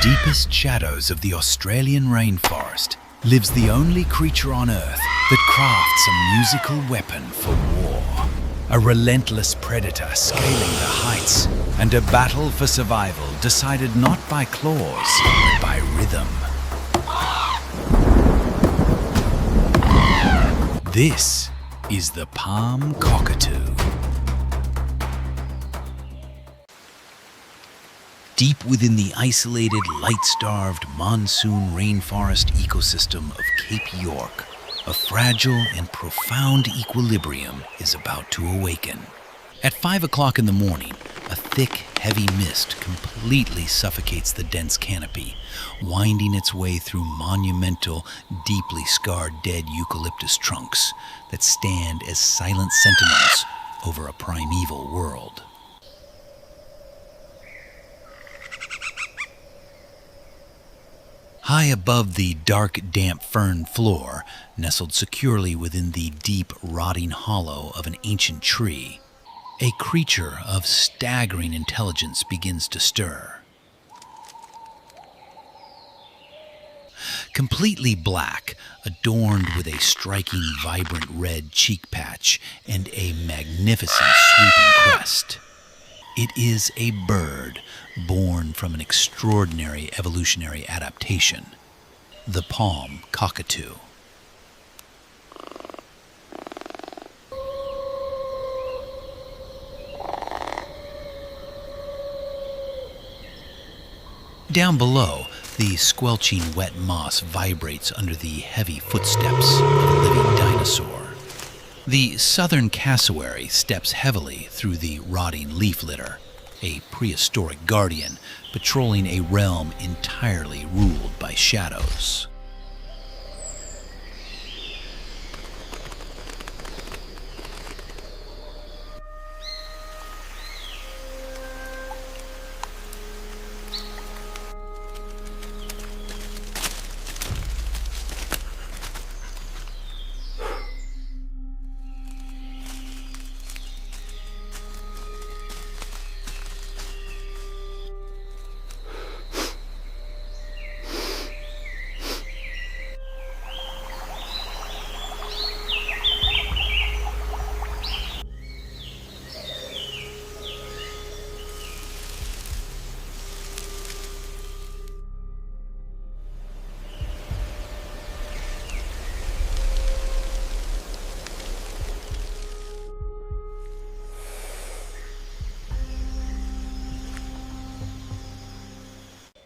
deepest shadows of the Australian rainforest lives the only creature on Earth that crafts a musical weapon for war. A relentless predator scaling the heights, and a battle for survival decided not by claws, but by rhythm. This is the Palm Cockatoo. Deep within the isolated, light-starved monsoon rainforest ecosystem of Cape York, a fragile and profound equilibrium is about to awaken. At 5 o'clock in the morning, a thick, heavy mist completely suffocates the dense canopy, winding its way through monumental, deeply scarred dead eucalyptus trunks that stand as silent sentinels over a primeval world. High above the dark, damp fern floor, nestled securely within the deep, rotting hollow of an ancient tree, a creature of staggering intelligence begins to stir. Completely black, adorned with a striking, vibrant red cheek patch and a magnificent sweeping crest, it is a bird born from an extraordinary evolutionary adaptation, the Palm Cockatoo. Down below, the squelching wet moss vibrates under the heavy footsteps of a living dinosaur. The southern cassowary steps heavily through the rotting leaf litter, a prehistoric guardian patrolling a realm entirely ruled by shadows.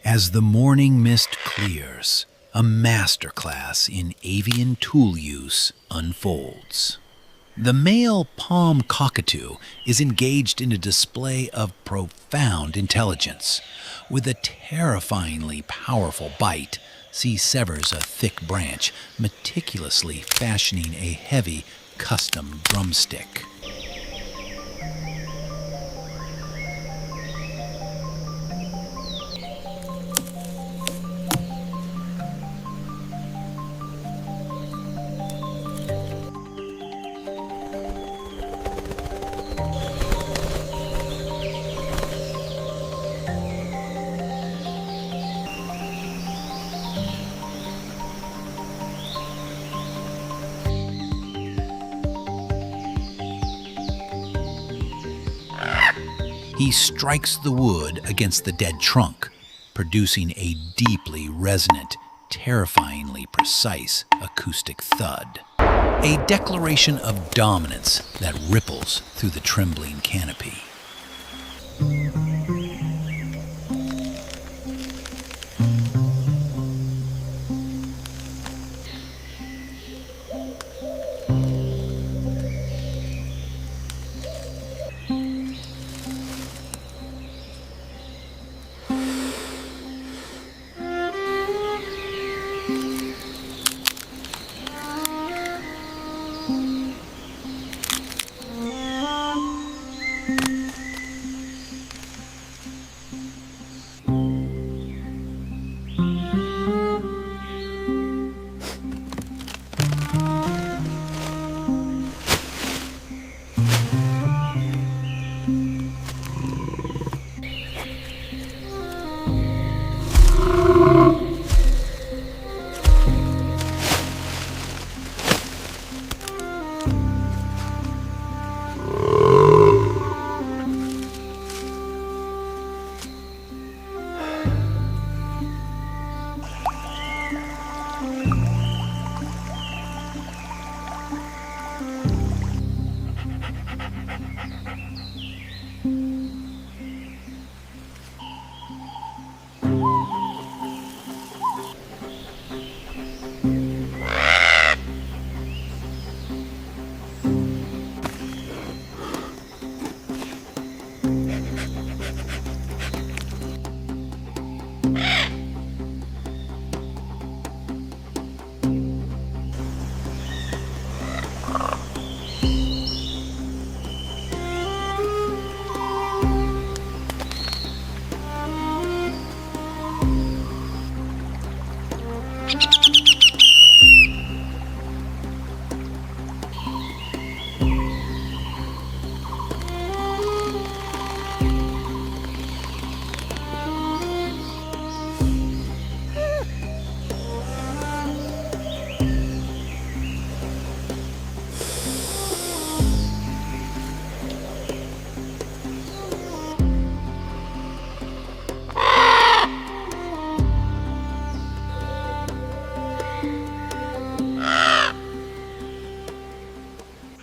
As the morning mist clears, a masterclass in avian tool use unfolds. The male Palm Cockatoo is engaged in a display of profound intelligence. With a terrifyingly powerful bite, he severs a thick branch, meticulously fashioning a heavy, custom drumstick. He strikes the wood against the dead trunk, producing a deeply resonant, terrifyingly precise acoustic thud. A declaration of dominance that ripples through the trembling canopy.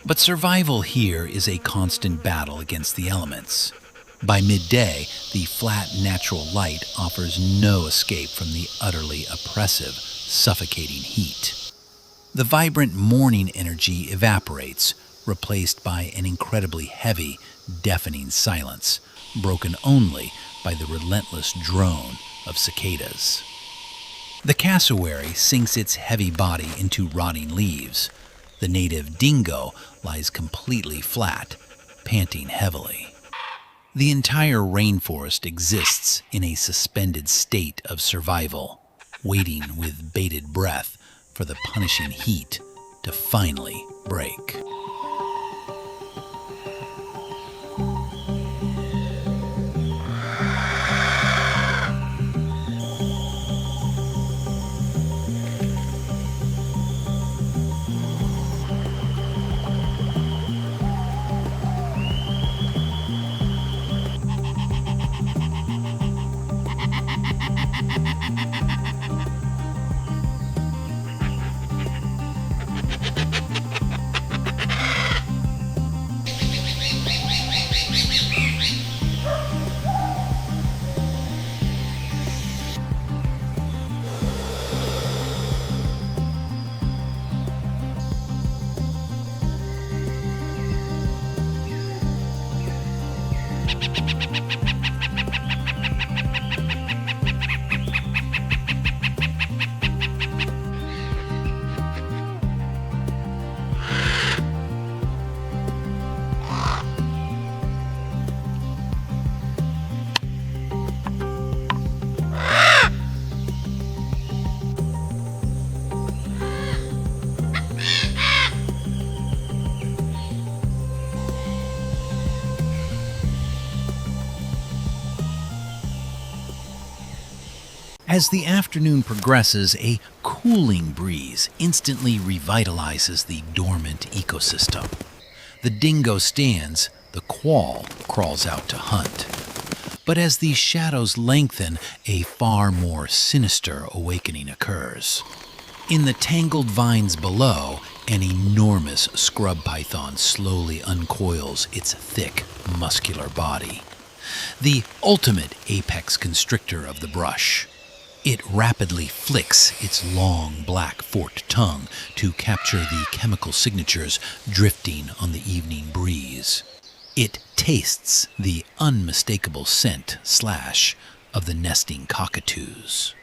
But survival here is a constant battle against the elements. By midday, the flat natural light offers no escape from the utterly oppressive, suffocating heat. The vibrant morning energy evaporates, replaced by an incredibly heavy, deafening silence, broken only by the relentless drone of cicadas. The cassowary sinks its heavy body into rotting leaves. The native dingo lies completely flat, panting heavily. The entire rainforest exists in a suspended state of survival, waiting with bated breath for the punishing heat to finally break. As the afternoon progresses, a cooling breeze instantly revitalizes the dormant ecosystem. The dingo stands, the quoll crawls out to hunt. But as the shadows lengthen, a far more sinister awakening occurs. In the tangled vines below, an enormous scrub python slowly uncoils its thick, muscular body. The ultimate apex constrictor of the brush. It rapidly flicks its long, black forked tongue to capture the chemical signatures drifting on the evening breeze. It tastes the unmistakable scent of the nesting cockatoos.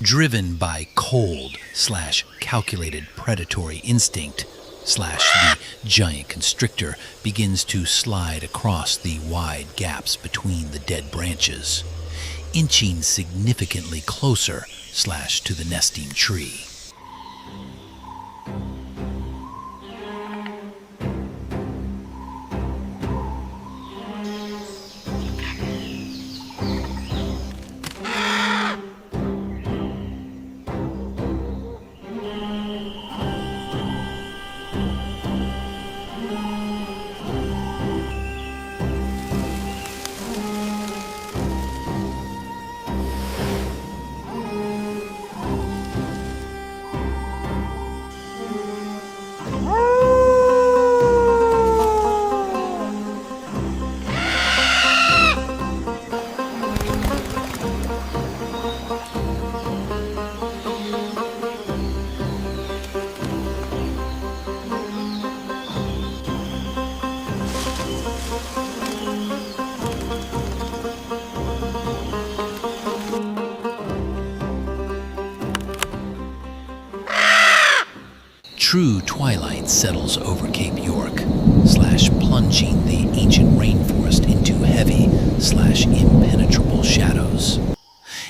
Driven by cold/calculated predatory instinct, the giant constrictor begins to slide across the wide gaps between the dead branches, inching significantly closer to the nesting tree. True twilight settles over Cape York, plunging the ancient rainforest into heavy/impenetrable shadows.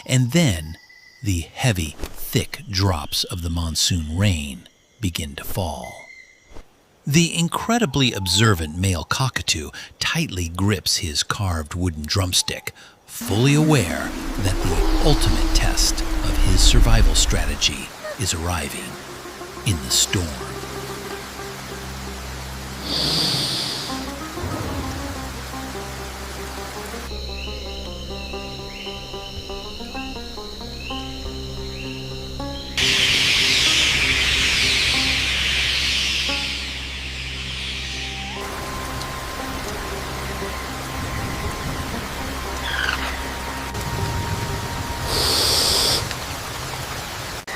And then, the heavy, thick drops of the monsoon rain begin to fall. The incredibly observant male cockatoo tightly grips his carved wooden drumstick, fully aware that the ultimate test of his survival strategy is arriving in the storm.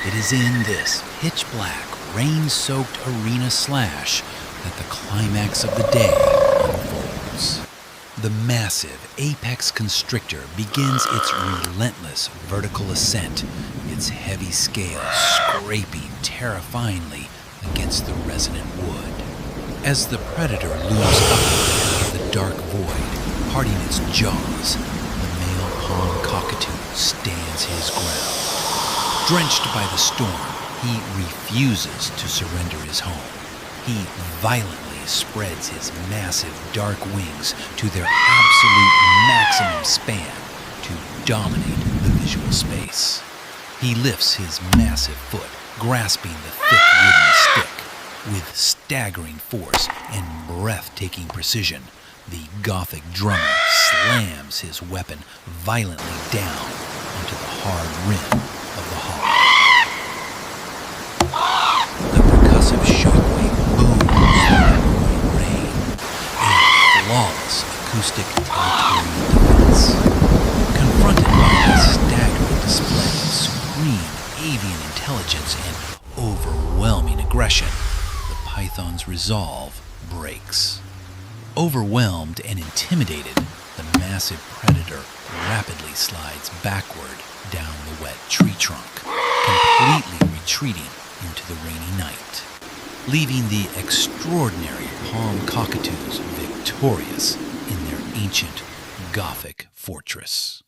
It is in this pitch-black, rain-soaked arena slash that the climax of the day unfolds. The massive apex constrictor begins its relentless vertical ascent, its heavy scales scraping terrifyingly against the resonant wood. As the predator looms up out of the dark void, parting its jaws, the male Palm Cockatoo stands his ground. Drenched by the storm, he refuses to surrender his home. He violently spreads his massive dark wings to their absolute maximum span to dominate the visual space. He lifts his massive foot, grasping the thick wooden stick. With staggering force and breathtaking precision, the Gothic drummer slams his weapon violently down onto the hard rim of the hollow. The percussive shockwave booms through the pouring rain, a flawless acoustic territorial defense. Confronted by a staggering display of supreme avian intelligence and overwhelming aggression, the python's resolve breaks. Overwhelmed and intimidated, the massive predator rapidly slides backward down the wet tree trunk, completely retreating into the rainy night, leaving the extraordinary Palm Cockatoos victorious in their ancient Gothic fortress.